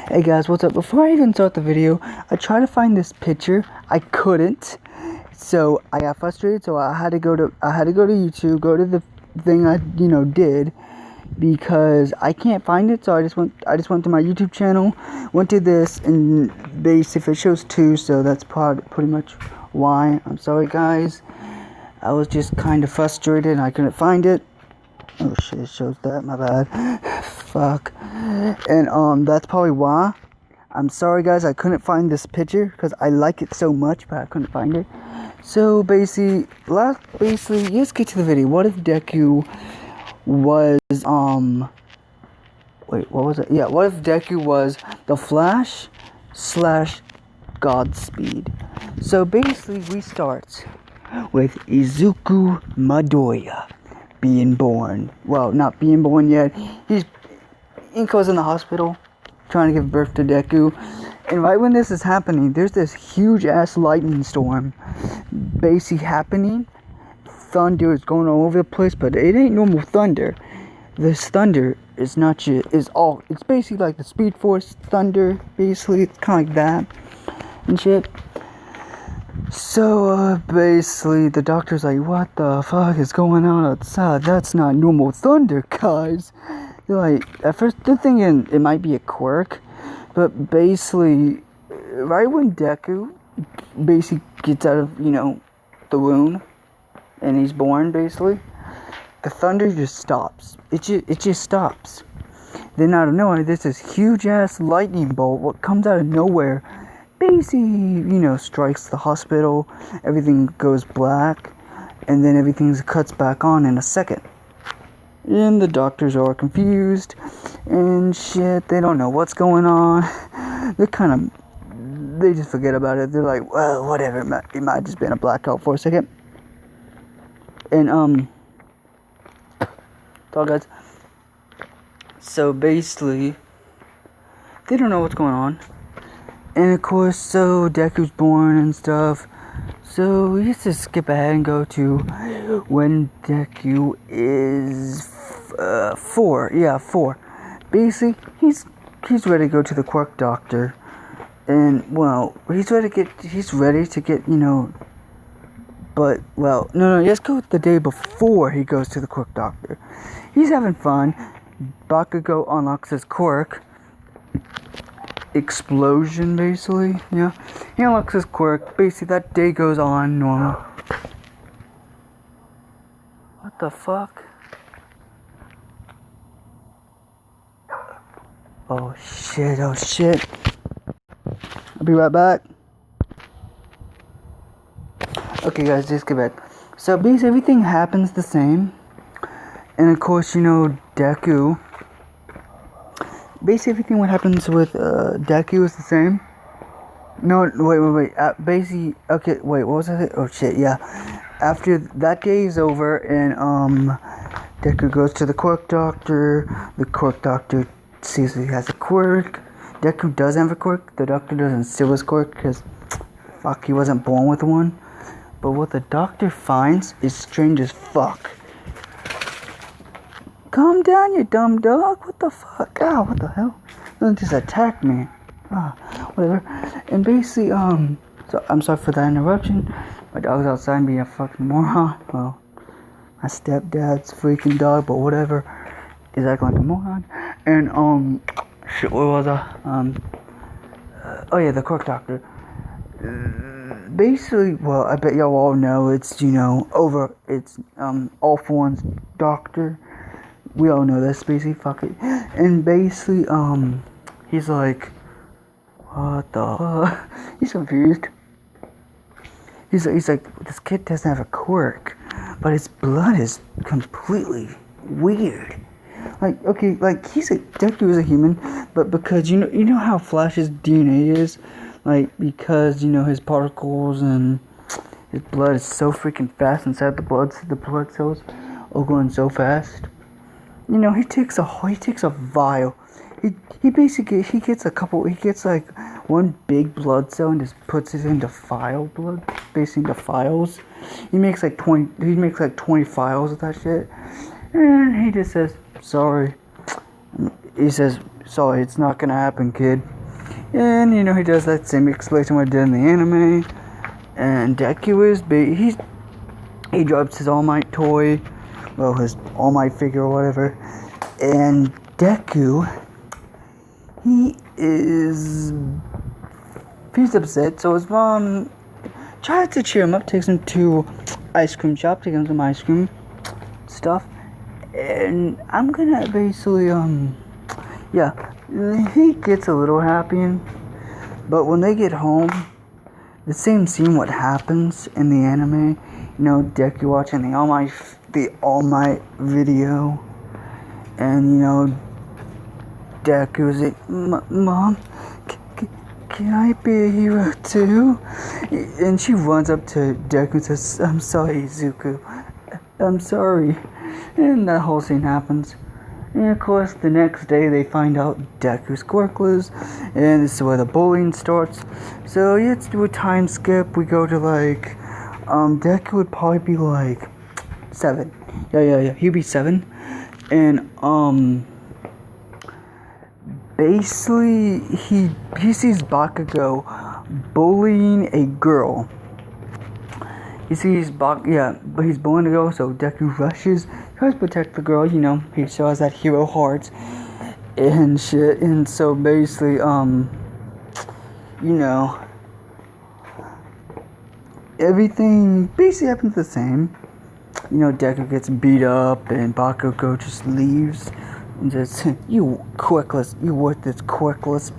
Hey guys, what's up? Before I even start the video, I tried to find this picture. I couldn't. So I got frustrated, so I had to go to YouTube, go to the thing I did, because I can't find it. So I just went to my YouTube channel, went to this, and basically it shows 2, so that's pretty much why. I'm sorry guys. I was just kind of frustrated and I couldn't find it. Oh shit, it shows that, my bad. Fuck. And that's probably why. I'm sorry guys, I couldn't find this picture because I like it so much, but I couldn't find it. So basically, let's get to the video. What if Deku was wait, what was it? Yeah, what if Deku was the Flash / Godspeed? So basically we start with Izuku Midoriya being born. Well, not being born yet. Inko's in the hospital trying to give birth to Deku. And right when this is happening, there's this huge ass lightning storm basically happening. Thunder is going all over the place, but it ain't normal thunder. This thunder is not it's basically like the Speed Force thunder, basically. It's kinda like that and shit. So, basically, the doctor's like, what the fuck is going on outside? That's not normal thunder, guys. They're like, at first, they're thinking it might be a quirk. But basically, right when Deku basically gets out of, the womb, and he's born, basically, the thunder just stops. It just stops. Then out of nowhere, there's this huge-ass lightning bolt, what comes out of nowhere, basically, strikes the hospital, everything goes black, and then everything cuts back on in a second. And the doctors are confused, and shit, they don't know what's going on. They just forget about it. They're like, well, whatever, it might have just been a blackout for a second. And, it's all good. So basically, they don't know what's going on. And of course, so Deku's born and stuff. So we just skip ahead and go to when Deku is 4. Yeah, 4. Basically, he's ready to go to the quirk doctor. And well, he's ready to get, but well, no, let's go the day before he goes to the quirk doctor. He's having fun. Bakugo unlocks his quirk. Explosion, basically, yeah. He unlocks his quirk. Basically, that day goes on normal. What the fuck? Oh shit! I'll be right back. Okay, guys, just get back. So basically, everything happens the same, and of course, Deku. Basically, everything what happens with Deku is the same. No, wait. Basically, okay, wait, what was it? Oh shit, yeah. After that day is over, and Deku goes to the quirk doctor. The quirk doctor sees that he has a quirk. Deku does have a quirk. The doctor doesn't steal his quirk because, fuck, he wasn't born with one. But what the doctor finds is strange as fuck. Calm down, you dumb dog. What the fuck? Ah, what the hell? Don't just attack me. Whatever. And basically, so I'm sorry for that interruption. My dog's outside being a fucking moron. Well, my stepdad's freaking dog, but whatever. He's acting like a moron. And, shit, what was I? Oh yeah, the quirk doctor. Basically, well, I bet y'all all know it's, it's, all for one's doctor. We all know this, basically, fuck it. And basically, he's like, what the fuck? He's confused. He's like, this kid doesn't have a quirk, but his blood is completely weird. Like, okay, like, Deku is a human, but because, you know how Flash's DNA is? Like, because, his particles and his blood is so freaking fast inside the blood cells are going so fast. He takes a vial. He basically, he gets like one big blood cell and just puts it into basically into files. He makes like 20 files of that shit. And he just says, sorry. He says, sorry, it's not gonna happen, kid. And, you know, he does that same explanation what he did in the anime. And Deku is, he drops his All Might toy, well, his All Might figure or whatever. And Deku, he's upset, so his mom tries to cheer him up, takes him to ice cream shop, takes him some ice cream stuff. And I'm gonna basically, yeah, he gets a little happy, but when they get home, the same scene what happens in the anime, you know, Deku watching the All Might video, and, you know, Deku's like, Mom, can I be a hero too? And she runs up to Deku and says, I'm sorry, Zuko, I'm sorry. And that whole scene happens. And of course, the next day they find out Deku's quirkless, and this is where the bullying starts. So yeah, let's do a time skip. We go to like, Deku would probably be like 7. Yeah. He'd be 7, and basically he sees Bakugo bullying a girl. He sees but he's bullying a girl, so Deku rushes, tries to protect the girl, you know, he shows that hero heart and shit, and so basically, you know, everything basically happens the same. You know, Deku gets beat up, and Bakugo just leaves, and just, you quirkless, you worthless quirkless,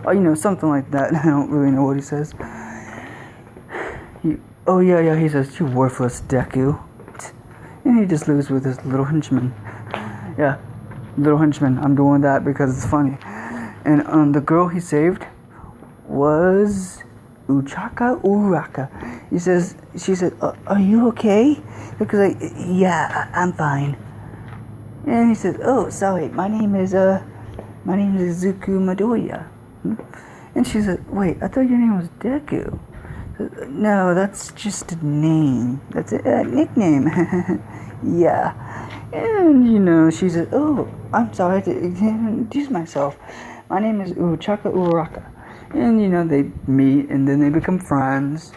or, you know, something like that. I don't really know what he says. He says, you worthless Deku. And he just leaves with his little henchman. Yeah, little henchman. I'm doing that because it's funny. And the girl he saved was Uchaka Uraka. She said, are you okay? Because I'm fine. And he said, oh, sorry, my name is Zuku Midoriya. And she said, wait, I thought your name was Deku. No, that's just a name. That's a nickname. Yeah. And, you know, she said, oh, I'm sorry to introduce myself. My name is Uchaka Uraka. And, you know, they meet, and then they become friends.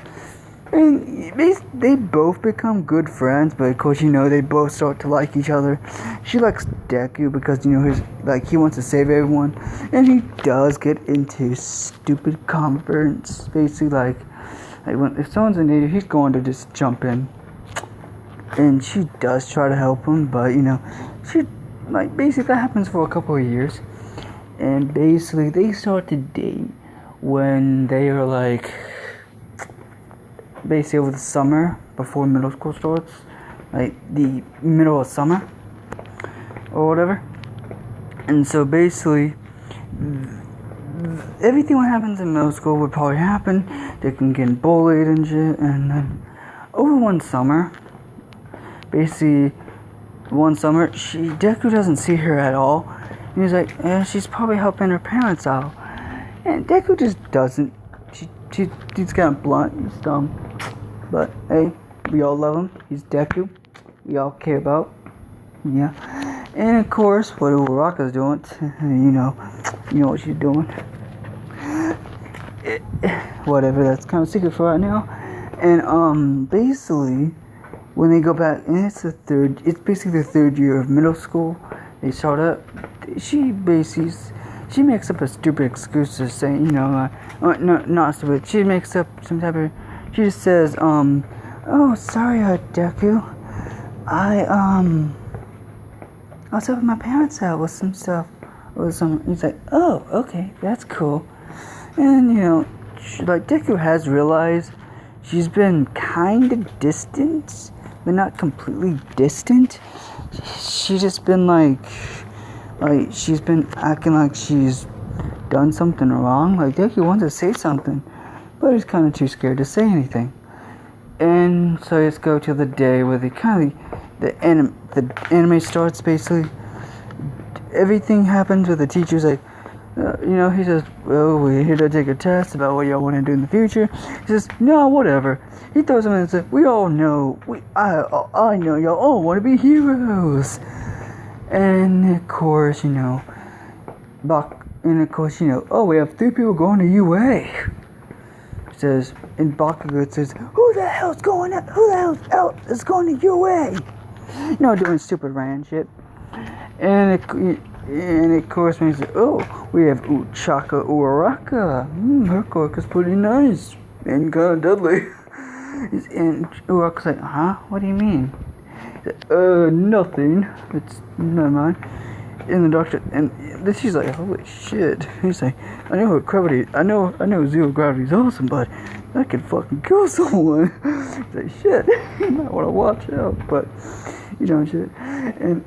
And they both become good friends, but of course, you know, they both start to like each other. She likes Deku because, you know, he wants to save everyone. And he does get into stupid converts. Basically, if someone's in need, he's going to just jump in. And she does try to help him, but, you know, basically that happens for a couple of years. And basically, they start to date when they are, basically over the summer, before middle school starts. The middle of summer, or whatever. And so, basically, everything what happens in middle school would probably happen. They can get bullied and shit. And then over one summer, Deku doesn't see her at all. And he's like, she's probably helping her parents out. And Deku just doesn't. He's kind of blunt. He's dumb. But hey, we all love him. He's Deku. We all care about. Yeah. And of course, what Uraraka's doing, you know what she's doing. Whatever, that's kind of secret for right now. And basically, when they go back, and it's basically the 3rd year of middle school. They start up. She makes up a stupid excuse to say, you know, no, not stupid. She makes up some type of. She just says, oh, sorry, Deku. I was helping my parents out with some stuff. He's like, oh, okay, that's cool. And, you know, Deku has realized she's been kind of distant, but not completely distant. She's just been she's been acting like she's done something wrong. Deku wants to say something, but he's kind of too scared to say anything. And so let's go to the day where the anime starts. Basically, everything happens with the teacher's like, you know, he says, well, we're here to take a test about what y'all want to do in the future. He says, no, whatever. He throws him in and says, we all know, I know y'all all want to be heroes. And of course, you know, And of course, oh, we have 3 people going to UA. It says, in Bakugo, it says, who the hell is going to UA? Doing stupid random shit. And of course, when he said, oh, we have Uchaka Uraraka. Her quirk is pretty nice. And kind of deadly. And Uraraka's like, huh? What do you mean? He said, nothing. Never mind. And the doctor, and she's like, holy shit. He's like, I know zero gravity's awesome, but that could fucking kill someone. He's like, shit, you might want to watch out, but, shit. And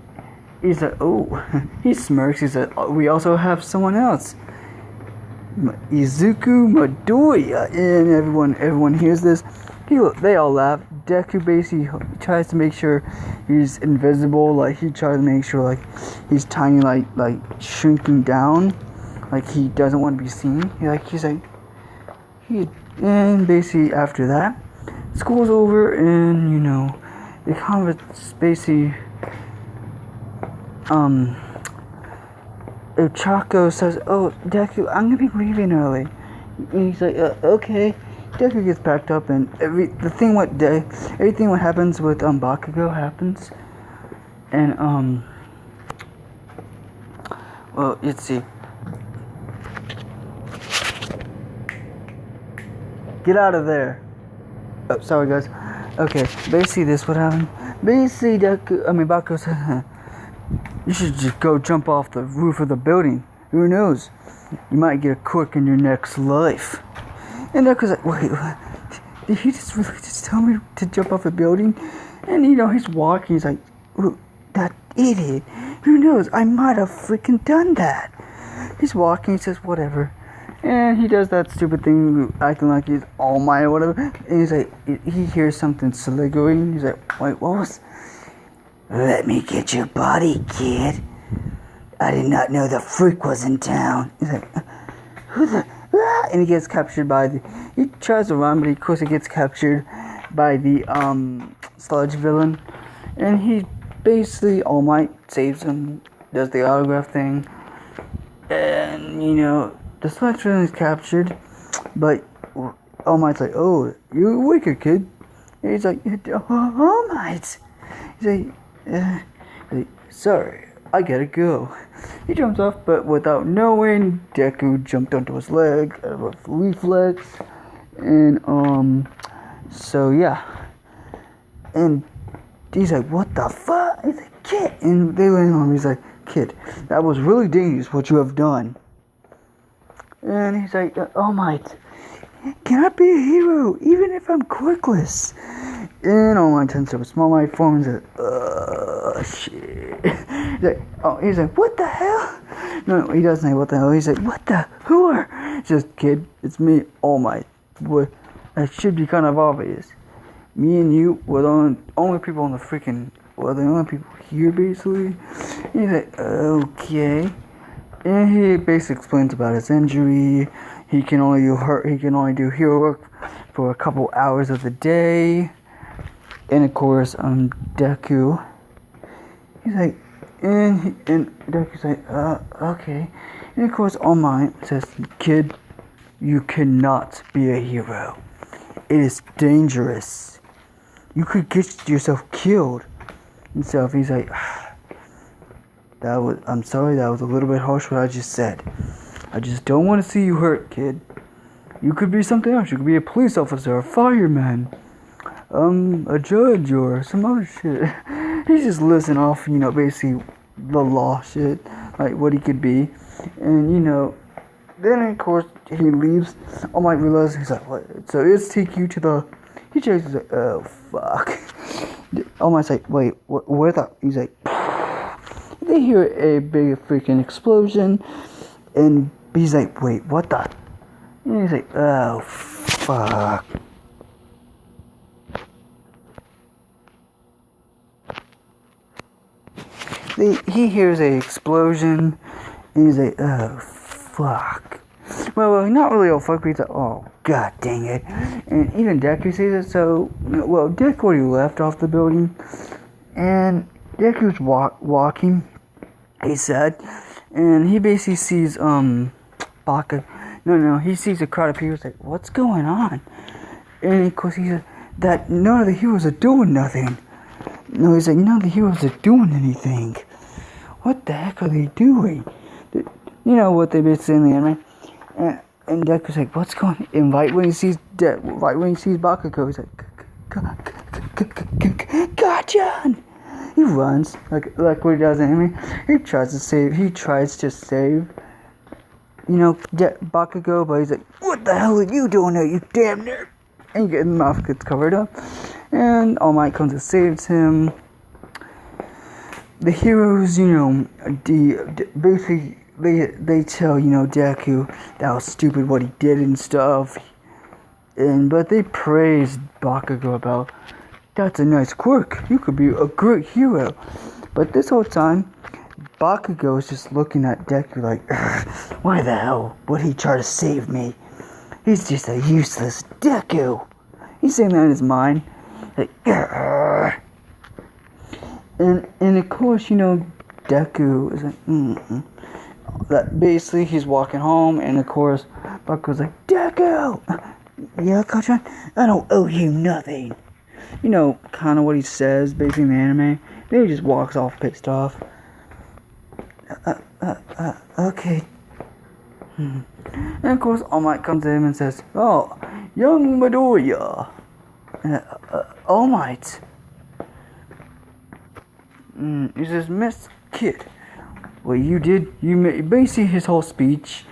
he's like, oh, he smirks. He said, oh, we also have someone else, Izuku Midoriya. And everyone hears this. They all laugh. Deku basically tries to make sure he's invisible. Like, he tries to make sure, like, he's tiny, like shrinking down. Like, he doesn't want to be seen. And basically after that, school's over, and, the convent's basically, Chaco says, oh, Deku, I'm gonna be leaving early. And he's like, okay. Deku gets packed up, and everything what happens with Bakugo happens, and well, let's see. Get out of there. Oh, sorry guys. Okay, basically this what happened. Basically Bakugo said, you should just go jump off the roof of the building. Who knows? You might get a quirk in your next life. And Deku's like, wait, did he just tell me to jump off a building? And, he's walking, he's like, that idiot. Who knows, I might have freaking done that. He's walking, he says, whatever. And he does that stupid thing, acting like he's All Might or whatever. And he's like, he hears something sliggering. He's like, wait, what was? Let me get your body, kid. I did not know the freak was in town. He's like, who the... And he gets captured he tries to run, but of course he gets captured by the sludge villain, and he basically, All Might saves him, does the autograph thing, and the sludge villain is captured, but All Might's like, oh, you're a wicked kid. And he's like, All Might. He's like, sorry, I gotta go. He jumps off, but without knowing, Deku jumped onto his leg out of a reflex. And, so yeah. And he's like, what the fuck? He's like, kid. And they land on him. He's like, kid, that was really dangerous what you have done. And he's like, oh my, can I be a hero even if I'm quirkless? And All Might turns to a small light form and says, shit. He's like, what the hell? No, he doesn't say what the hell. He's like, what the? Who are? It's just, kid, it's me, All Might. Boy, that should be kind of obvious. Me and you were the only people on the freaking, the only people here, basically. He's like, okay. And he basically explains about his injury. He can only do hero work for a couple hours of the day. And of course, Deku, he's like, and Deku's like, okay. And of course, All Might says, kid, you cannot be a hero. It is dangerous. You could get yourself killed. Himself, he's like, I'm sorry, that was a little bit harsh what I just said. I just don't want to see you hurt, kid. You could be something else. You could be a police officer, a fireman, a judge, or some other shit. He's just listing off, basically the law shit, like what he could be. And, then of course he leaves. All Might realizes, he's like, what? So let's take you to the... He checks, he's like, oh, fuck. All Might's like, wait, where the... He's like... They hear a big freaking explosion, and he's like, wait, what the... And he's like, oh, fuck. He hears a explosion, and he's like, oh, fuck. Well, not really, oh, fuck, but he's like, oh, god dang it. And even Deku sees it, so, Deku already left off the building, and Deku's walking, he said, And he basically sees, Baka. No, he sees a crowd of people. He's like, what's going on? And of course, he said that none of the heroes are doing nothing. No, he's like, none of the heroes are doing anything. What the heck are they doing? You know what they basically say in the anime. And Deku's like, what's going on? And right when he sees Bakugo, he's like, gotcha! He runs, like what he does in anime. He tries to save, Bakugo, but he's like, what the hell are you doing there, you damn nerd? And his mouth gets covered up. And All Might comes and saves him. The heroes, basically, they tell, Deku that was stupid what he did and stuff. But they praise Bakugo about, that's a nice quirk. You could be a great hero. But this whole time, Bakugo is just looking at Deku like, why the hell would he try to save me? He's just a useless Deku. He's saying that in his mind. Like, and of course, Deku is like, that basically he's walking home, and of course, Bakugo's like, Deku! Yeah, Kachan? I don't owe you nothing. Kind of what he says, basically in the anime. Then he just walks off pissed off. Okay. And of course, All Might comes to him and says, oh, young Midoriya. All Might. He says, Miss Kid. Well, you made basically his whole speech.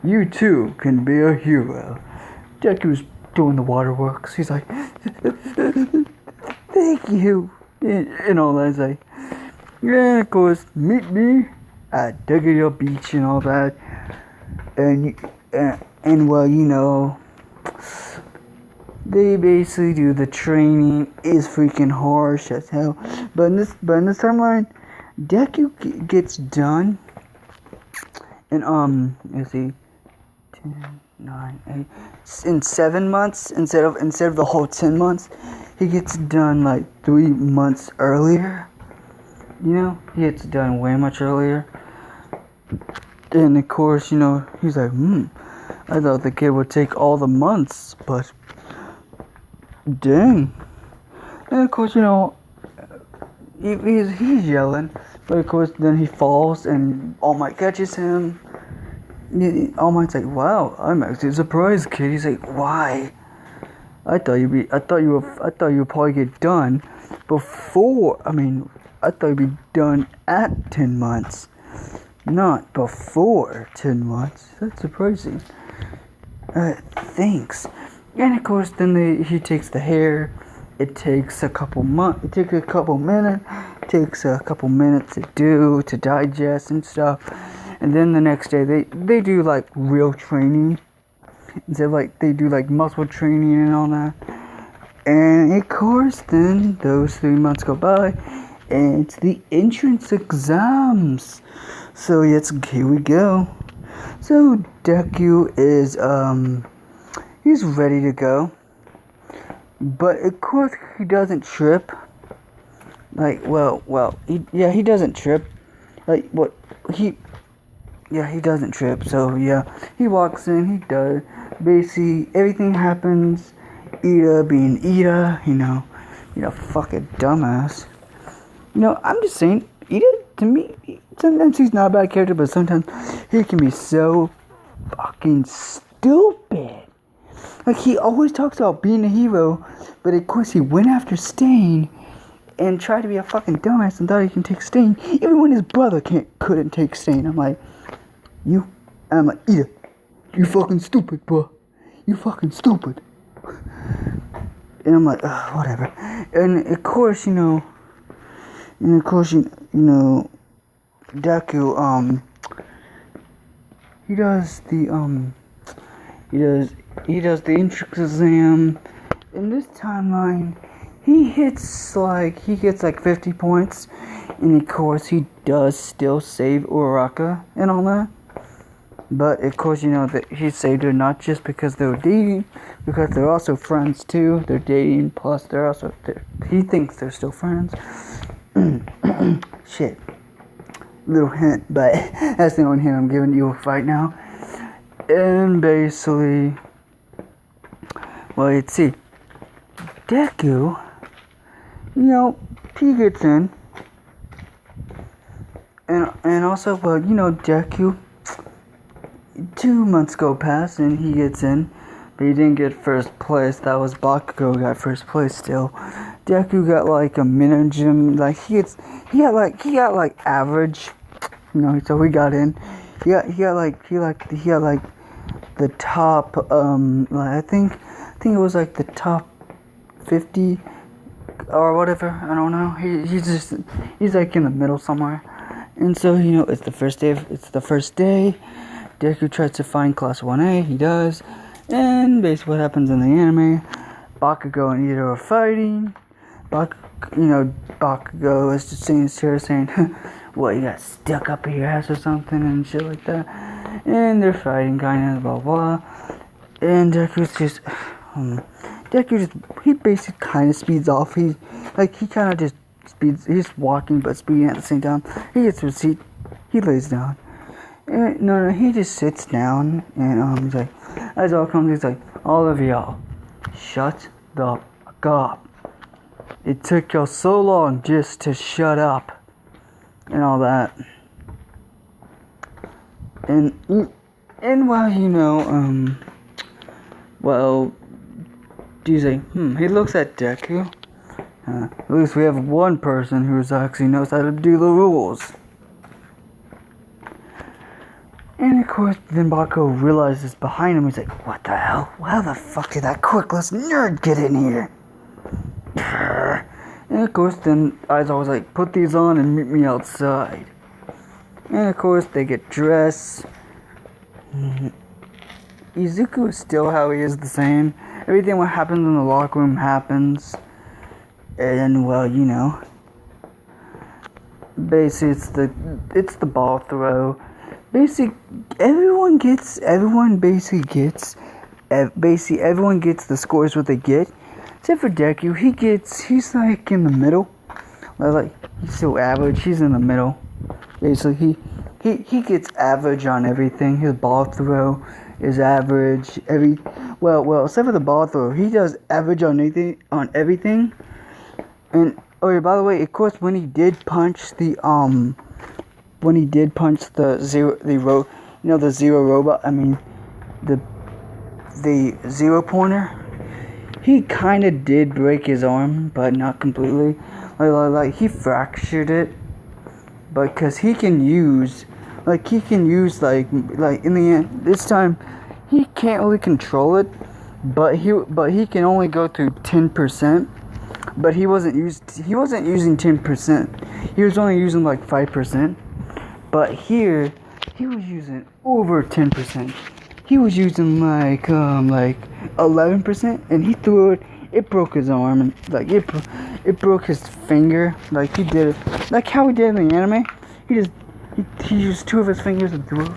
You too can be a hero. Deku's doing the waterworks. He's like, thank you. And all that. He's like, yeah, of course, meet me at Deku Beach and all that. And well, they basically do the training is freaking harsh as hell. But in this timeline, Deku gets done. And let's see, 10, 9, 8, in 7 months instead of the whole 10 months. He gets done like 3 months earlier. He gets done way much earlier. And of course, he's like, I thought the kid would take all the months, but dang. And of course, he's yelling, but of course then he falls and All Might catches him. All Might's like, wow, I'm actually surprised, kid. He's like, why? I thought you would probably get done before. I thought you'd be done at 10 months, not before 10 months. That's surprising. Thanks. And of course, then he takes the hair. It takes a couple months. It takes a couple minutes. It takes a couple minutes to digest and stuff. And then the next day, they do like real training. Instead of like they do like muscle training and all that. And of course, then those 3 months go by, and it's the entrance exams. So here we go. So Deku is he's ready to go, but of course he doesn't trip. Like, he doesn't trip. Like, he doesn't trip. So yeah, he walks in. He does. Basically, everything happens. Ida being Ida, fucking dumbass. I'm just saying, Ida, to me, sometimes he's not a bad character, but sometimes he can be so fucking stupid. Like, he always talks about being a hero, but of course he went after Stain and tried to be a fucking dumbass and thought he can take Stain, even when his brother couldn't take Stain. I'm like, Ida, you fucking stupid, bro. You fucking stupid. And I'm like, whatever. And of course, Deku, he does the entrance exam. In this timeline, he gets like 50 points, and of course he does still save Uraraka and all that. But of course, that he saved her not just because they were dating, because they're also friends too. They're dating, plus he thinks they're still friends. Shit. Little hint, but that's the only hint I'm giving you right now. And basically, well, let's see. Deku, he gets in. And also, well, Deku, 2 months go past and he gets in. But he didn't get first place. That was Bakugo got first place still. Deku got like a mini gym. Like he got like average. So he got in. He got like the top I think it was like the top 50 or whatever. I don't know. He's like in the middle somewhere. And so it's the first day. Deku tries to find class 1A. He does. And basically what happens in the anime, Bakugo and Ito are fighting. Bakugo is just sitting here saying, what, you got stuck up your ass or something and shit like that. And they're fighting, kind of, blah, blah. And Deku he basically kind of speeds off. He kind of just speeds, he's walking but speeding at the same time. He gets to his seat, he lays down. And, no, he just sits down and he's like, as all comes, he's like, all of y'all, shut the fuck up. It took y'all so long just to shut up. And all that. And well, do you say, he looks at Deku. At least we have one person who actually knows how to do the rules. And of course, then Bakugo realizes behind him, he's like, what the hell? How the fuck did that quickless nerd get in here? And of course, then Aizawa was like, put these on and meet me outside. And of course, they get dressed. Izuku is still how he is, the same. Everything what happens in the locker room happens. And well, basically it's the ball throw. Basically, everyone gets the scores what they get. Except for Deku, he's like in the middle. Like he's so average, he's in the middle. Basically, he gets average on everything. His ball throw is average. Well, except for the ball throw, he does average on everything. And oh yeah, by the way, of course, when he did punch the zero robot, I mean the zero pointer, he kind of did break his arm, but not completely. Like he fractured it, but because he can use like in the end this time he can't really control it, but he can only go through 10%. But he wasn't using 10%. He was only using like 5%. But here, he was using over 10%. He was using like 11%, and he threw it. It broke his arm, and like it broke his finger. Like he did it, like how he did in the anime. He used two of his fingers and threw it.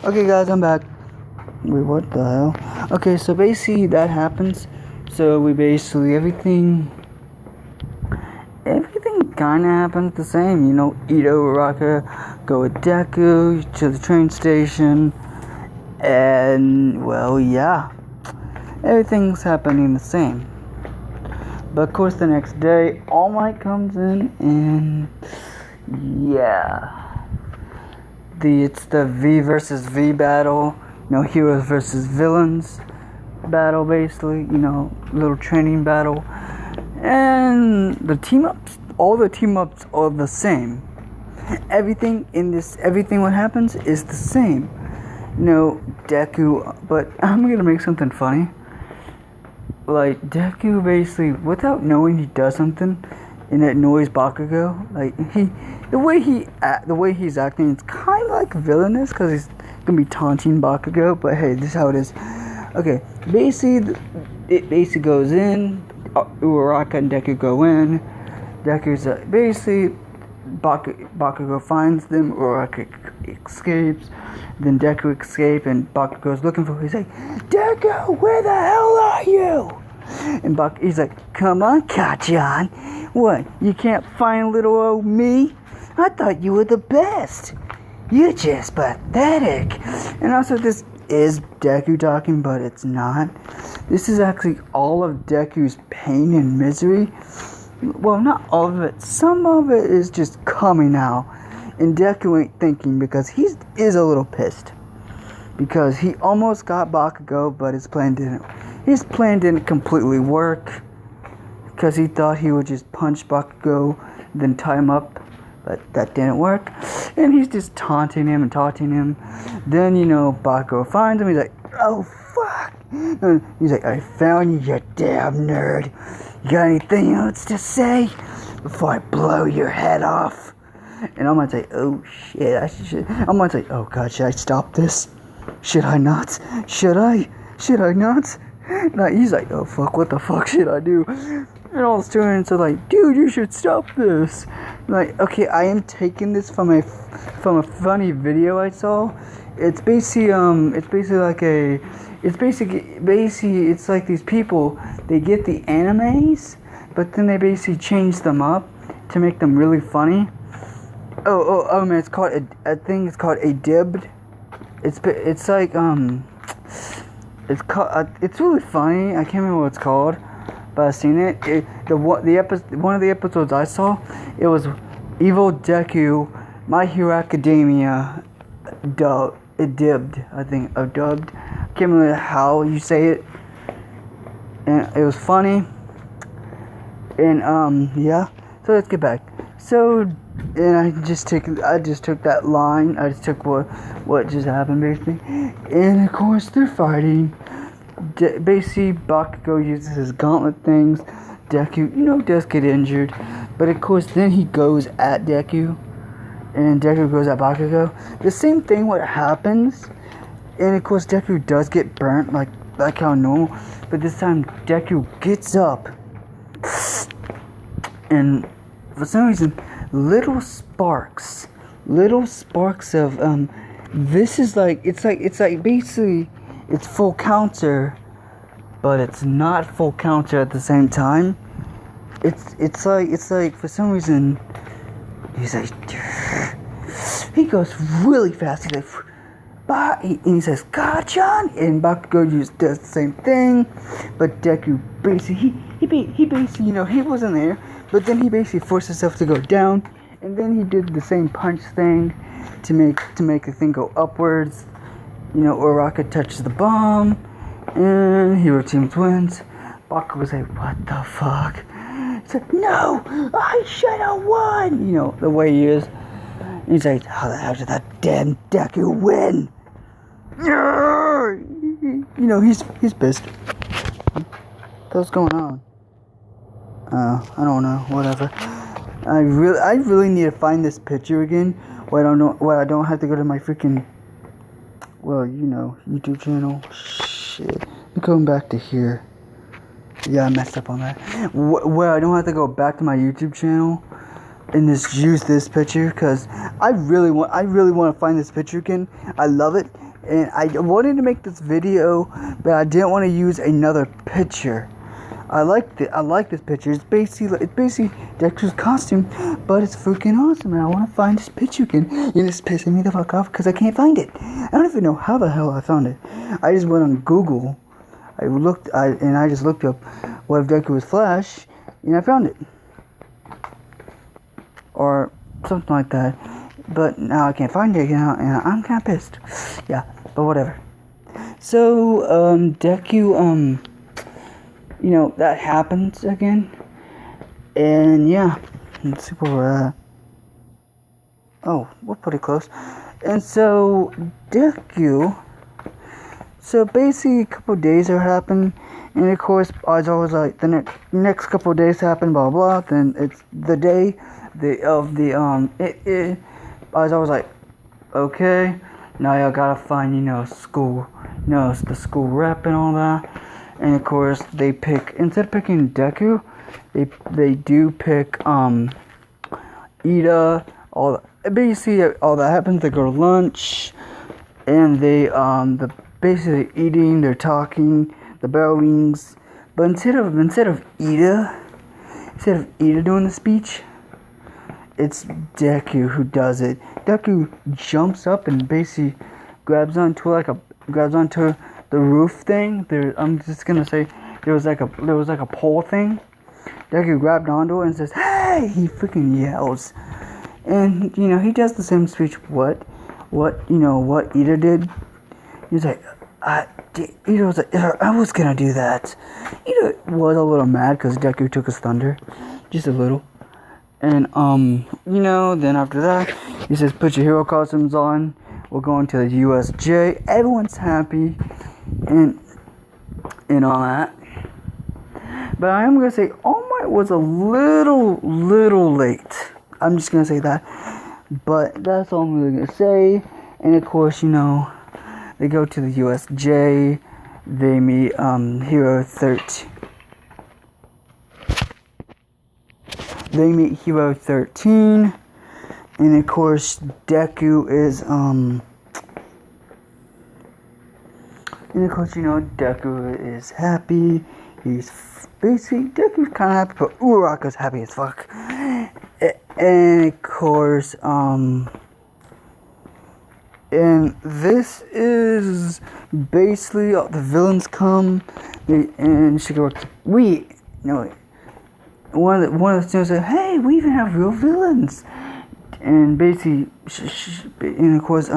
Okay, guys, I'm back. Wait, what the hell? Okay, so basically that happens. So we basically everything kind of happens the same. Ito, Uraraka go with Deku to the train station, and well, yeah, everything's happening the same. But of course, the next day, All Might comes in, and yeah, it's the V versus V battle. Heroes versus villains battle, basically. Little training battle. And the team-ups, all the team-ups are the same. Everything what happens is the same. Deku, but I'm gonna make something funny. Like, Deku basically, without knowing he does something, and it annoys Bakugo. Like, the way he's acting, it's kind of like villainous, because he's gonna be taunting Bakugo, but hey, this is how it is. Okay, it basically goes in, Uraraka and Deku go in, Deku's Bakugo finds them, Uraraka escapes, then Deku escapes, and Bakugo's looking for him. He's like, Deku, where the hell are you? And he's like, come on, Kajan. What, you can't find little old me? I thought you were the best. You're just pathetic. And also, this is Deku talking, but it's not. This is actually all of Deku's pain and misery. Well, not all of it. Some of it is just coming out. And Deku ain't thinking because he is a little pissed. Because he almost got Bakugo, but his plan didn't completely work. Because he thought he would just punch Bakugo, then tie him up. But that didn't work. And he's just taunting him. Then, Bakugo finds him. He's like, oh, fuck. And he's like, I found you, you damn nerd. You got anything else to say before I blow your head off? And I'm going to say, oh, shit. I'm going to say, oh, God, should I stop this? Should I not? Should I not? And he's like, oh, fuck, what the fuck should I do? And all the students are like, dude, you should stop this. Like, okay, I am taking this from a funny video I saw. It's basically it's like these people, they get the animes, but then they basically change them up to make them really funny. Oh man, it's called I think it's called a dibbed. It's like it's really funny. I can't remember what it's called, but I've seen it. One of the episodes I saw, it was Evil Deku, My Hero Academia, dubbed. I think dubbed. I can't remember how you say it. And it was funny. And yeah. So let's get back. So, and I just took that line. I just took what just happened basically. And of course they're fighting. Basically, Bakugo uses his gauntlet things. Deku, does get injured. But of course, then he goes at Deku. And Deku goes at Bakugo. The same thing what happens. And of course, Deku does get burnt like how normal. But this time, Deku gets up. And for some reason, little sparks of, this is it's like basically, it's full counter, but it's not full counter at the same time. It's like for some reason, he's like, he goes really fast. He's like, and he says, Gachan, and Bakugo does the same thing, but Deku basically, he basically, he wasn't there, but then he basically forced himself to go down, and then he did the same punch thing to make the thing go upwards. Uraraka touches the bomb, and Hero Team wins. Bakugo was like, what the fuck? He's like, no, I should have won! The way he is. And he's like, how the hell did that damn Deku win? He's pissed. What's going on? I don't know, whatever. I really need to find this picture again. I don't have to go to my freaking, YouTube channel. Shit. I'm going back to here. Yeah, I messed up on that. Where I don't have to go back to my YouTube channel and just use this picture, because I really want to find this picture again. I love it, and I wanted to make this video, but I didn't want to use another picture. I like this picture. It's basically Deku's costume, but it's freaking awesome, and I want to find this picture again. And it's pissing me the fuck off because I can't find it. I don't even know how the hell I found it. I just went on Google. I just looked up what if Deku was Flash, and I found it. Or something like that. But now I can't find it again, and I'm kind of pissed. Yeah, but whatever. So, Deku, that happens again. And yeah, let's see where we're at. Oh, we're pretty close. And so, Deku, so basically a couple of days are happening. And of course, I was always like, the next couple of days happen, blah, blah. Then it's the day I was always like, okay, now I gotta find, school, the school rep and all that. And of course, they pick, instead of picking Deku, they do pick, Ida, basically all that happens. They go to lunch, and they, basically eating, they're talking, the bell rings, But instead of Ida doing the speech, it's Deku who does it. Deku jumps up and basically grabs onto the roof thing. I'm just gonna say there was like a pole thing. Deku grabbed onto it and says, "Hey!" He freaking yells, and he does the same speech. What Ida did. He's like, Ida was like, I was gonna do that. Ida was a little mad because Deku took his thunder, just a little. And then after that, he says, "Put your hero costumes on. We're going to the USJ." Everyone's happy, and all that. But I am gonna say, All Might was a little late. I'm just gonna say that. But that's all I'm really gonna say. And of course, they go to the USJ. They meet Hero 13. They meet Hero 13, and of course Deku is Deku is happy. He's basically Deku's kind of happy, but Uraraka's happy as fuck. And of course and this is basically all the villains come, and Shigaraki. One of the students said, "Hey, we even have real villains," and basically, and of course,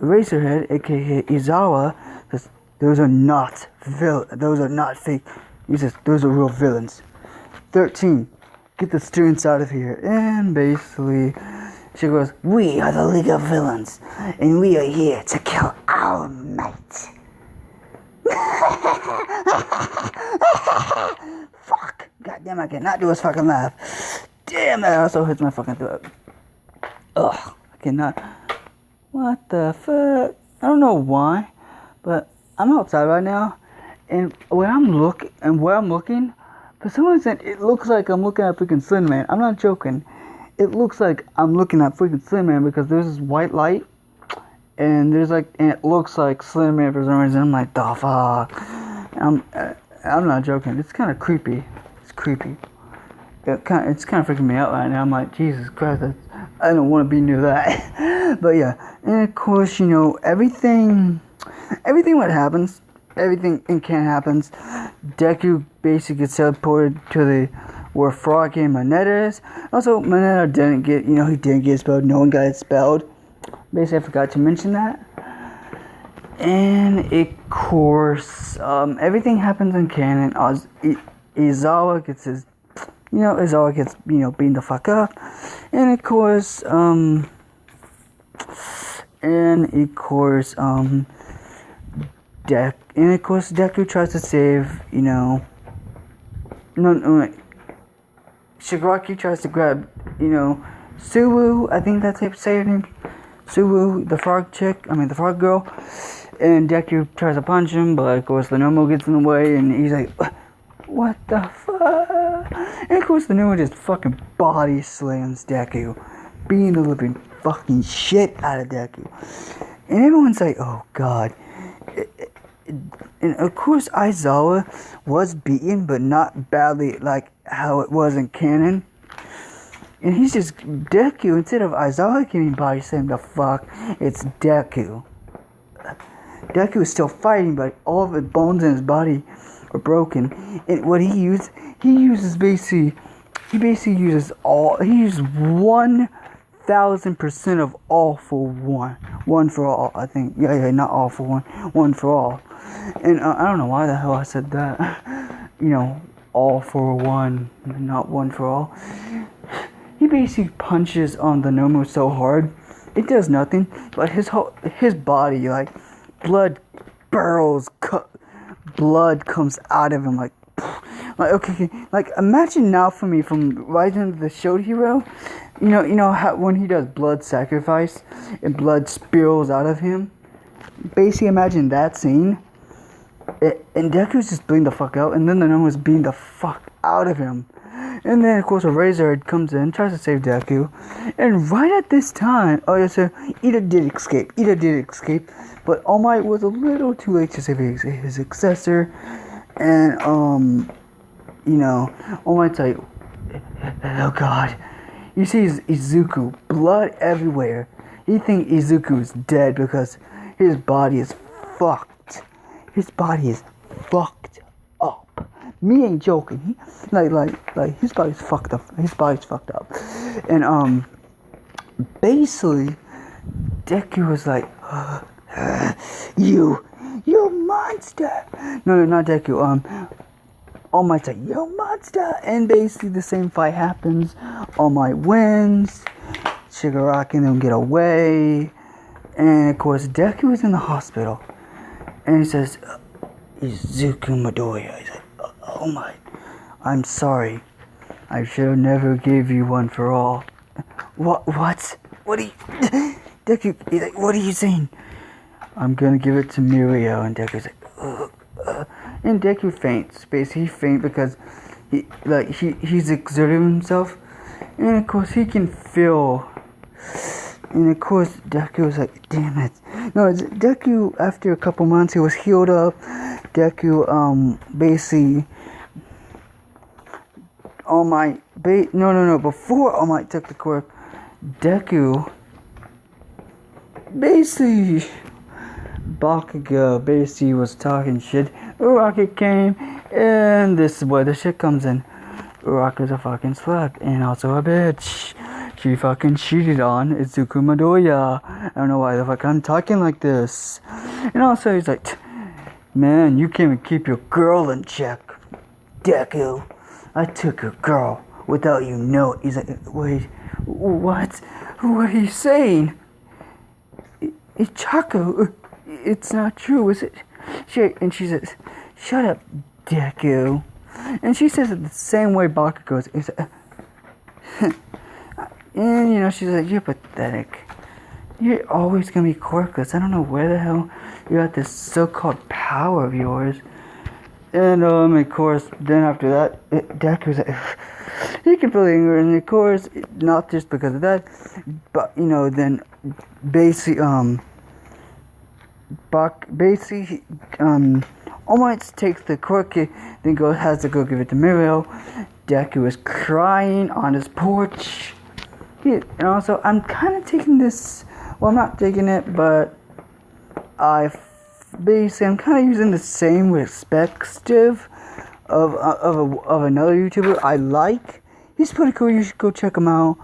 Eraserhead, aka Izawa, says, "Those are not fake." He says, "Those are real villains." 13, get the students out of here, and basically, she goes, "We are the League of Villains, and we are here to kill our mate." Fuck. Goddamn, I cannot do his fucking laugh. Damn, that also hurts my fucking throat. Ugh, I cannot. What the fuck? I don't know why, but I'm outside right now, and where I'm looking, for some reason, it looks like I'm looking at freaking Slim Man. I'm not joking. It looks like I'm looking at freaking Slim Man because there's this white light, and it looks like Slim Man for some reason. I'm like, the fuck. I'm not joking. It's kind of creepy. It's creepy. It's kind of freaking me out right now. I'm like, Jesus Christ, I don't want to be near that. But yeah, and of course, everything what happens, everything in Canon happens. Deku basically gets teleported to where Frog and Mineta is. Also, Mineta didn't get, he didn't get expelled. No one got expelled. Basically, I forgot to mention that. And of course, everything happens in canon. Izawa gets his, beaten the fuck up. And of course, Deku tries to save, Shigaraki tries to grab, Suwu, I think that's how you say her name. Suwu, the frog girl. And Deku tries to punch him, but of course the Nomo gets in the way, and he's like, "What the fuck?" And of course the Nomo just fucking body slams Deku, beating the living fucking shit out of Deku. And everyone's like, "Oh god." And of course Aizawa was beaten, but not badly like how it was in canon. And he's just Deku, instead of Aizawa getting body slammed the fuck, it's Deku. Deku is still fighting, but all of the bones in his body are broken. And what he uses 1000% of all for one. One for all, I think. Yeah, not all for one. One for all. And I don't know why the hell I said that. All for one, not one for all. He basically punches on the Nomo so hard, it does nothing. But his body, like, blood comes out of him, like okay, like imagine now for me from right into the Shield Hero, how when he does blood sacrifice and blood spills out of him. Basically, imagine that scene. And Deku's just bleeding the fuck out, and then the Nomo's beating the fuck out of him. And And then, of course, a Razorhead comes in, tries to save Deku. And right at this time, oh, yeah, so Ida did escape. But All Might was a little too late to save his successor. And, you know, All Might's like, oh god. You see Izuku, blood everywhere. You think Izuku is dead because his body is fucked. His body is fucked up. Me ain't joking. Like his body's fucked up. And basically Deku was like, you monster. No, not Deku. All Might's like, you monster. And basically the same fight happens. All Might wins. Shigaraki and them get away. And of course Deku is in the hospital. And he says, Izuku Midoriya. He's like, oh my, I'm sorry. I should have never gave you one for all. What are you... Deku, he's like, what are you saying? I'm gonna give it to Mirio. And Deku's like, And Deku faints. Basically, he faints because he's exerting himself. And of course, he can feel... And of course, Deku was like, damn it. No, Deku, after a couple months, he was healed up. Deku, basically... All Might... Before All Might took the corpse, Deku... Basically... Bakugo basically was talking shit. Uraraka came, and this is where the shit comes in. Uraraka's a fucking slut, and also a bitch. She fucking cheated on Izuku Midoriya. I don't know why the fuck I'm talking like this. And also he's like, man, you can't even keep your girl in check. Deku, I took your girl without you knowing. He's like, wait, what? What are you saying? Chaco, it's not true, is it? And she says, shut up, Deku. And she says it the same way Bakugo goes. And, you know, she's like, you're pathetic. You're always gonna be quirkless. I don't know where the hell you got this so-called power of yours. And, of course, then after that, Deku's like, he can feel anger. And, of course, not just because of that, but, you know, then basically, All Might takes the quirk, then has to go give it to Mirio. Deku is crying on his porch. And also, I'm kind of taking this. Well, I'm not taking it, but I'm kind of using the same perspective of another YouTuber I like. He's pretty cool. You should go check him out.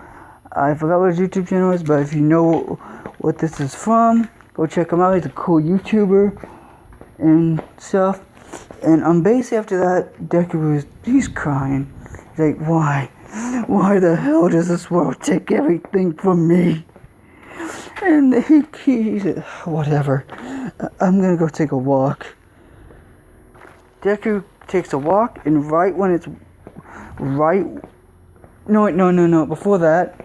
I forgot what his YouTube channel is, but if you know what this is from, go check him out. He's a cool YouTuber and stuff. And basically after that, Deku he's crying. He's like, why? Why the hell does this world take everything from me? And he said, whatever. I'm gonna go take a walk. Deku takes a walk, and right when it's right... No, before that...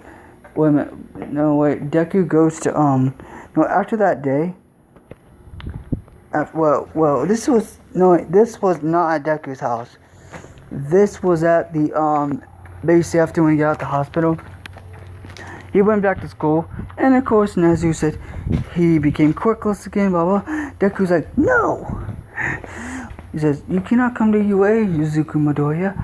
Wait a minute. No, wait. Deku goes to, No, after that day... this was not at Deku's house. This was at the, basically after when he got out of the hospital. He went back to school, and of course, Nezu said he became quirkless again, blah blah. Deku's like, no! He says, you cannot come to UA, Izuku Midoriya.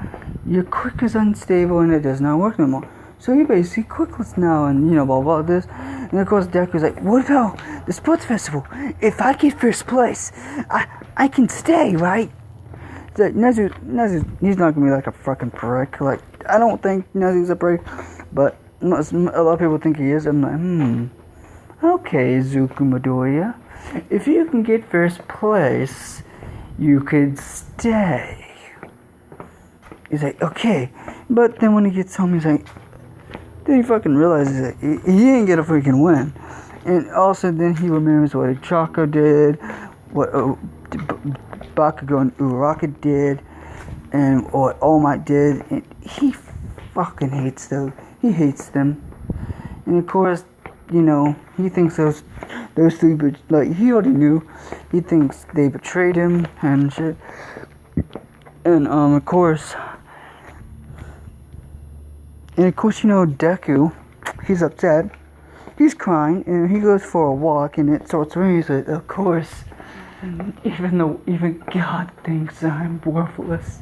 Your quirk is unstable and it does not work no more. So you're basically quirkless now, and you know, blah blah this. And of course, Deku's like, what about the sports festival? If I get first place, I can stay, right? So Nezu, he's not gonna be like a fucking prick. Like, I don't think Nezu's a prick, but a lot of people think he is. I'm like, okay, Izuku Midoriya, if you can get first place, you could stay. He's like, okay, but then when he gets home, he's like, then he fucking realizes that he ain't gonna freaking win. And also then he remembers what Chaco did, what Bakugo and Uraraka did, and what All Might did, and he fucking hates them. He hates them. And of course, you know, he thinks those three, like, he already knew. He thinks they betrayed him and shit. And, of course, And of course, Deku, he's upset. He's crying, and he goes for a walk, and it starts raining. He's like, of course, even God thinks I'm worthless.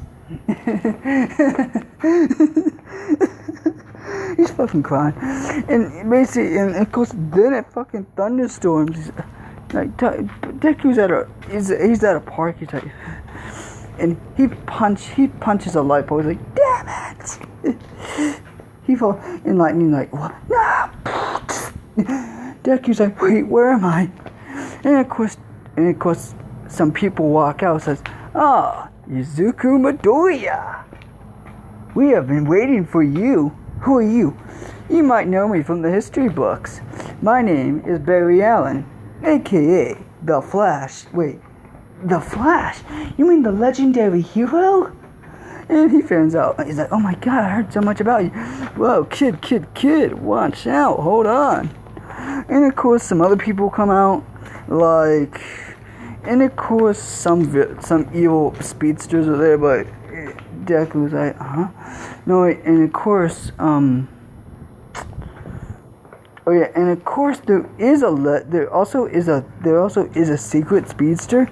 He's fucking crying, and basically, and of course, then it fucking thunderstorms. Like Deku's he's at a park. He's like, and he punches a light pole. He's like, damn it! He falls in lightning. Like, what? No! Deku's like, wait, where am I? And of course, some people walk out and says, Izuku Midoriya, we have been waiting for you. Who are you? You might know me from the history books. My name is Barry Allen, aka The Flash. Wait, The Flash? You mean the legendary hero? And he finds out. He's like, oh my god, I heard so much about you. Whoa, kid, watch out, hold on. And of course, some other people come out, and of course, some evil speedsters are there, but Deku's like, huh? No, wait, and of course, oh yeah, and of course, there also is a secret speedster,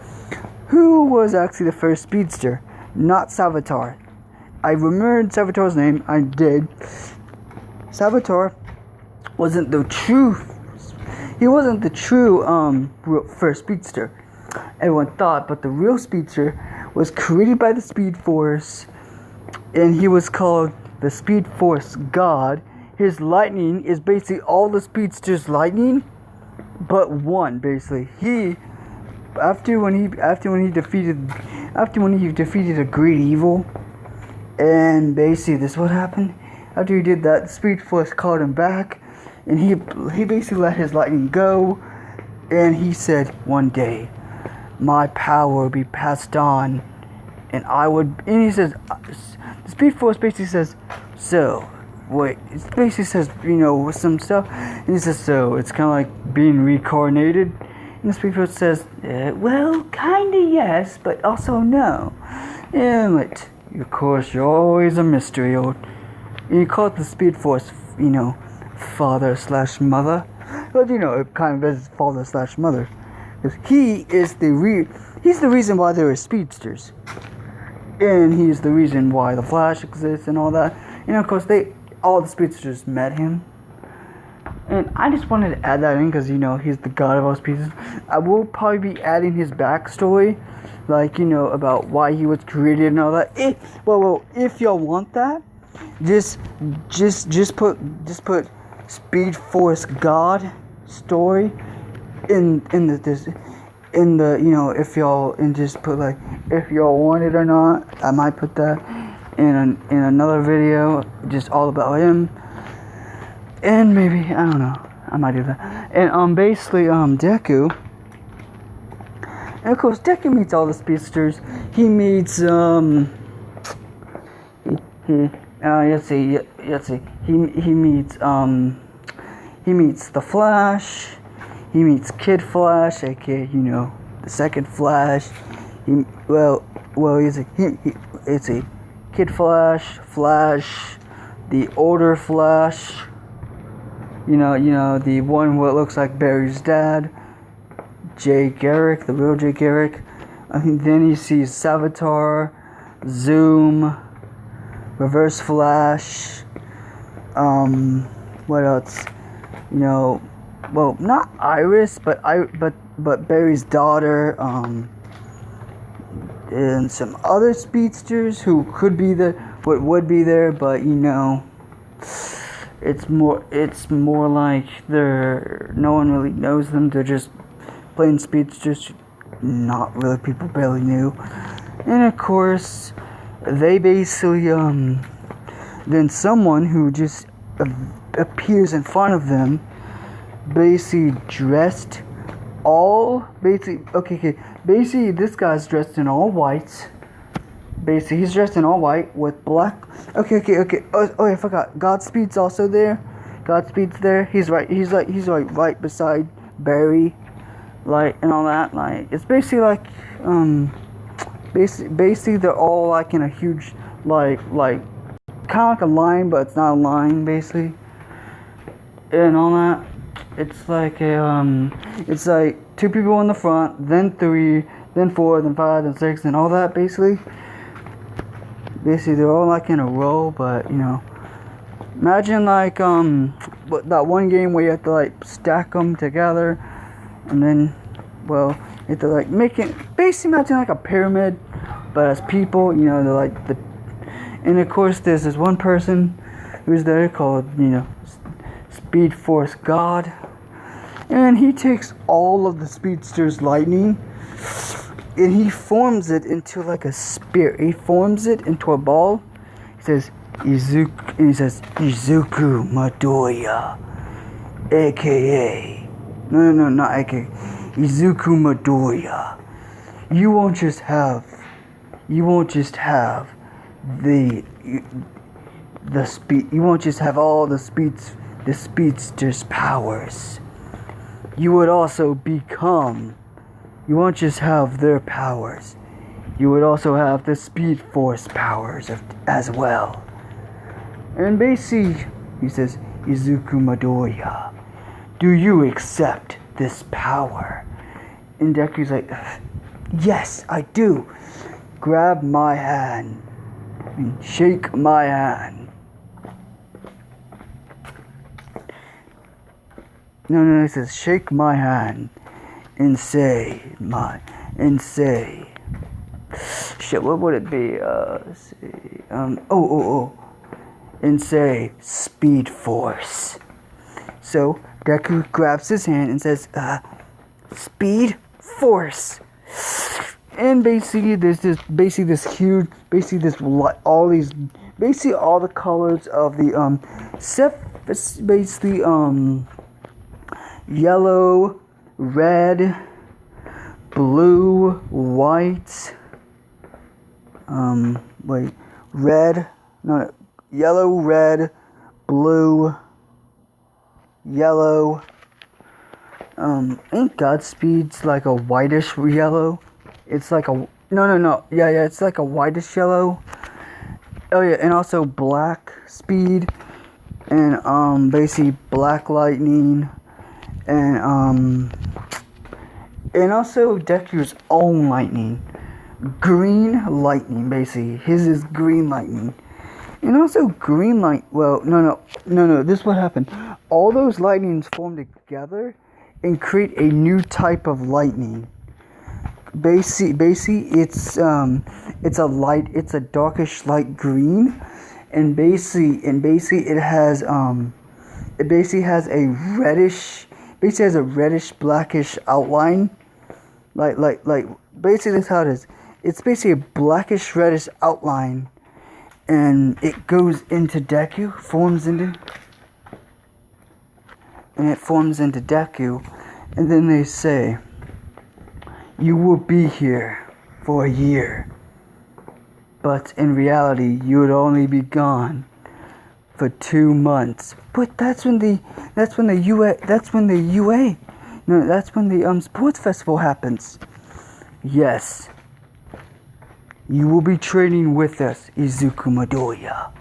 who was actually the first speedster, not Savitar. I remembered Savitar's name. I did. Savitar wasn't the true. He wasn't the true first speedster. Everyone thought, but the real speedster was created by the Speed Force, and he was called the Speed Force God. His lightning is basically all the speedsters' lightning, but one basically. After when he defeated a great evil, and basically this is what happened. After he did that, the Speed Force called him back, and he basically let his lightning go, and he said, one day my power will be passed on, and he says, the Speed Force basically says, so wait, it basically says, some stuff, and he says, so it's kind of like being reincarnated. And the Speed Force says, well, kinda yes, but also no. And like, of course, you're always a mystery, and you call it the Speed Force, father/mother. But it kind of is father/mother, because he's the reason why there are speedsters, and he's the reason why the Flash exists and all that. And of course, all the speedsters met him. And I just wanted to add that in because, he's the god of all speedsters. I will probably be adding his backstory, about why he was created and all that. If y'all want that, just put Speed Force God story in the if y'all, and just put if y'all want it or not. I might put that in another video, just all about him. And maybe, I don't know, I might do that. And basically, Deku. And of course, Deku meets all the speedsters. He meets he meets the Flash. He meets Kid Flash, aka the second Flash. It's a Kid Flash, the older Flash. The one what looks like Barry's dad, Jay Garrick, the real Jay Garrick. Then he sees Savitar, Zoom, Reverse Flash. What else? Not Iris, but Barry's daughter. And some other speedsters who would be there, but it's more like no one really knows them. They're just plain speedsters, not really people barely knew. And of course, they basically then someone who just appears in front of them, basically dressed basically this guy's dressed in all white. Basically, he's dressed in all white with black. Okay. Oh, I forgot. Godspeed's also there. Godspeed's there. He's right beside Barry, and all that. It's basically basically they're all in a huge kind of like a line, but it's not a line, basically. And all that. It's like it's like 2 people in the front, then 3, then 4, then 5, then 6, and all that, basically. Basically, they're all like in a row, but, you know. Imagine like, that one game where you have to like stack them together, and then, well, you have to like make it, basically imagine like a pyramid, but as people, you know, they're like and of course there's this one person who's there called, you know, Speed Force God, and he takes all of the Speedster's lightning, and he forms it into like a spear. He forms it into a ball. He says, Izuku Midoriya, aka, no, not aka, Izuku Midoriya. You won't just have the speed. You won't just have all the Speedster's powers. You would also become. You won't just have their powers. You would also have the Speed Force powers as well. And basically, he says, Izuku Midoriya, do you accept this power? And Deku's like, yes, I do. Grab my hand and shake my hand. No, he says, shake my hand and say, shit, what would it be? And say, Speed Force. So, Deku grabs his hand and says, Speed Force. And basically, there's this huge, all the colors of the, yellow, red, blue, white, yellow, red, blue, yellow. Ain't Godspeed's like a whitish yellow? It's like a yeah, it's like a whitish yellow. Oh yeah, and also Black Speed, and basically Black Lightning, and also Deku's own lightning, Green Lightning. Basically, his is Green Lightning. And also green light. Well, no. This is what happened. All those lightnings form together and create a new type of lightning. Basically, it's a darkish light green, and basically it has a reddish blackish outline. Like basically that's how it is. It's basically a blackish reddish outline. And it goes into Deku, forms into Deku, and then they say, you will be here for a year, but in reality, you would only be gone for 2 months. But that's when the sports festival happens. Yes. You will be training with us, Izuku Midoriya.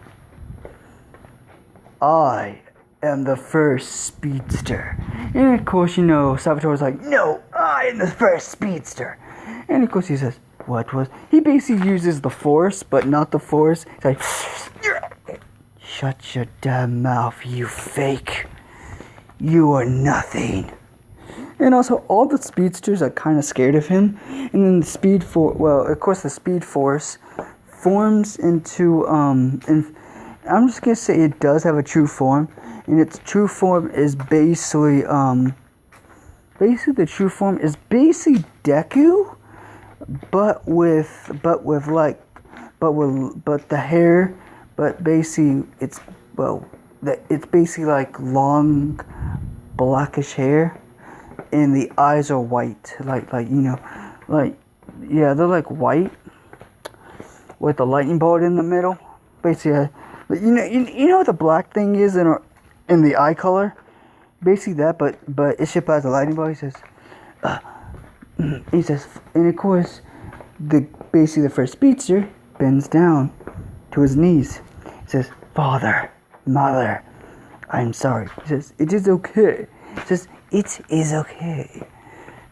I am the first Speedster. And of course, you know, Salvatore's like, no, I am the first Speedster. And of course he says, he basically uses the Force, but not the Force. He's like, shut your damn mouth, you fake. You are nothing. And also, all the Speedsters are kind of scared of him. And then the Speed Force, the Speed Force forms into, and I'm just going to say it does have a true form. And its true form is basically the true form is basically Deku, but the hair, but basically it's basically like long blackish hair. And the eyes are white, they're like white with the lightning bolt in the middle. Basically, you know what the black thing is in the eye color. Basically that, but it shipped as a lightning bolt. He says, and of course, the first Speedster bends down to his knees. He says, father, mother, I'm sorry. He says, it is okay. He says, it is okay.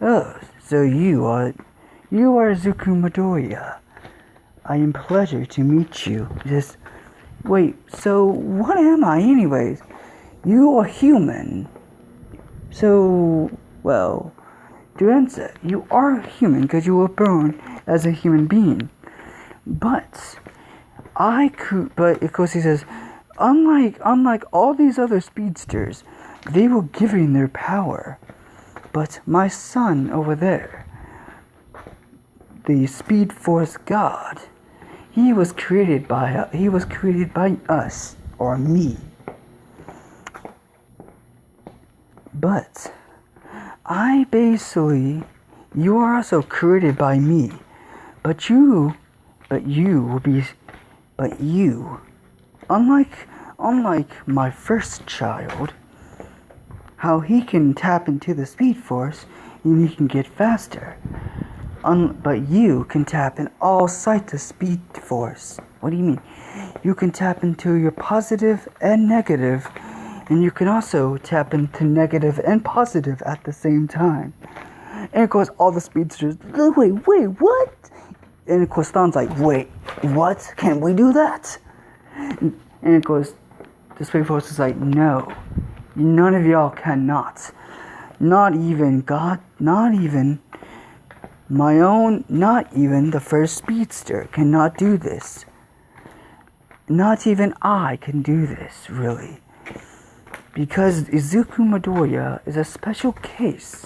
Oh, so you are Zuku Midoriya. I am pleased to meet you. He says, wait, so what am I anyways? You are human. So, well, to answer, you are human because you were born as a human being. But of course he says, unlike all these other speedsters, they were given their power. But my son over there, the Speed Force God, he was created by us, or me. But you are also created by me. But you, unlike my first child, how he can tap into the Speed Force and he can get faster. But you can tap in all sides of Speed Force. What do you mean? You can tap into your positive and negative, and you can also tap into negative and positive at the same time. And of course, all the speedsters, wait, what? And of course, Thon's like, wait, what? Can we do that? And of course, the Speed Force is like, no, none of y'all cannot. Not even God, not even the first speedster cannot do this. Not even I can do this, really. Because Izuku Midoriya is a special case.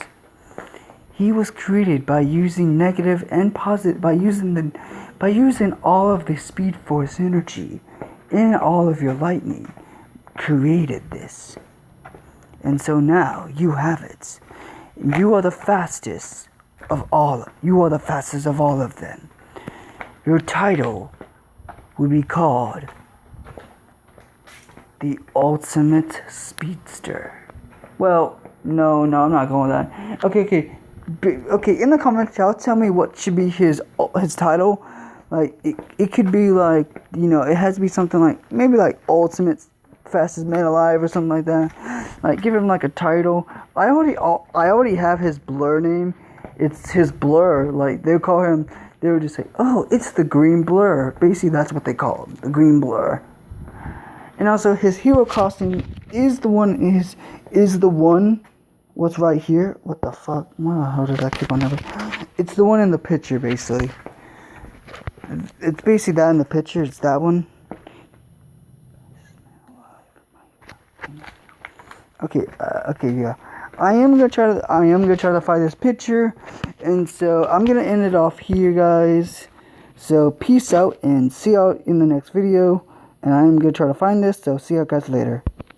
He was created by using negative and positive, by using all of the Speed Force energy in all of your lightning, created this. And so now you have it. You are the fastest of all. You are the fastest of all of them. Your title will be called the Ultimate Speedster. Well, no, I'm not going with that. Okay. In the comments, y'all tell me what should be his title. Like it could be like, it has to be something like maybe like Ultimate Fastest Man Alive or something like that. Like give him like a title. I already have his blur name. It's his blur. Like they would just say, oh, it's the green blur. Basically, that's what they call him, the green blur. And also, his hero costume is the one. What's right here? What the fuck? How did that keep on happening? It's the one in the picture, basically. It's basically that in the picture. It's that one. Okay, yeah. I am gonna try to find this picture, and so I'm gonna end it off here, guys. So peace out, and see y'all in the next video. And I'm gonna try to find this. So see you guys later.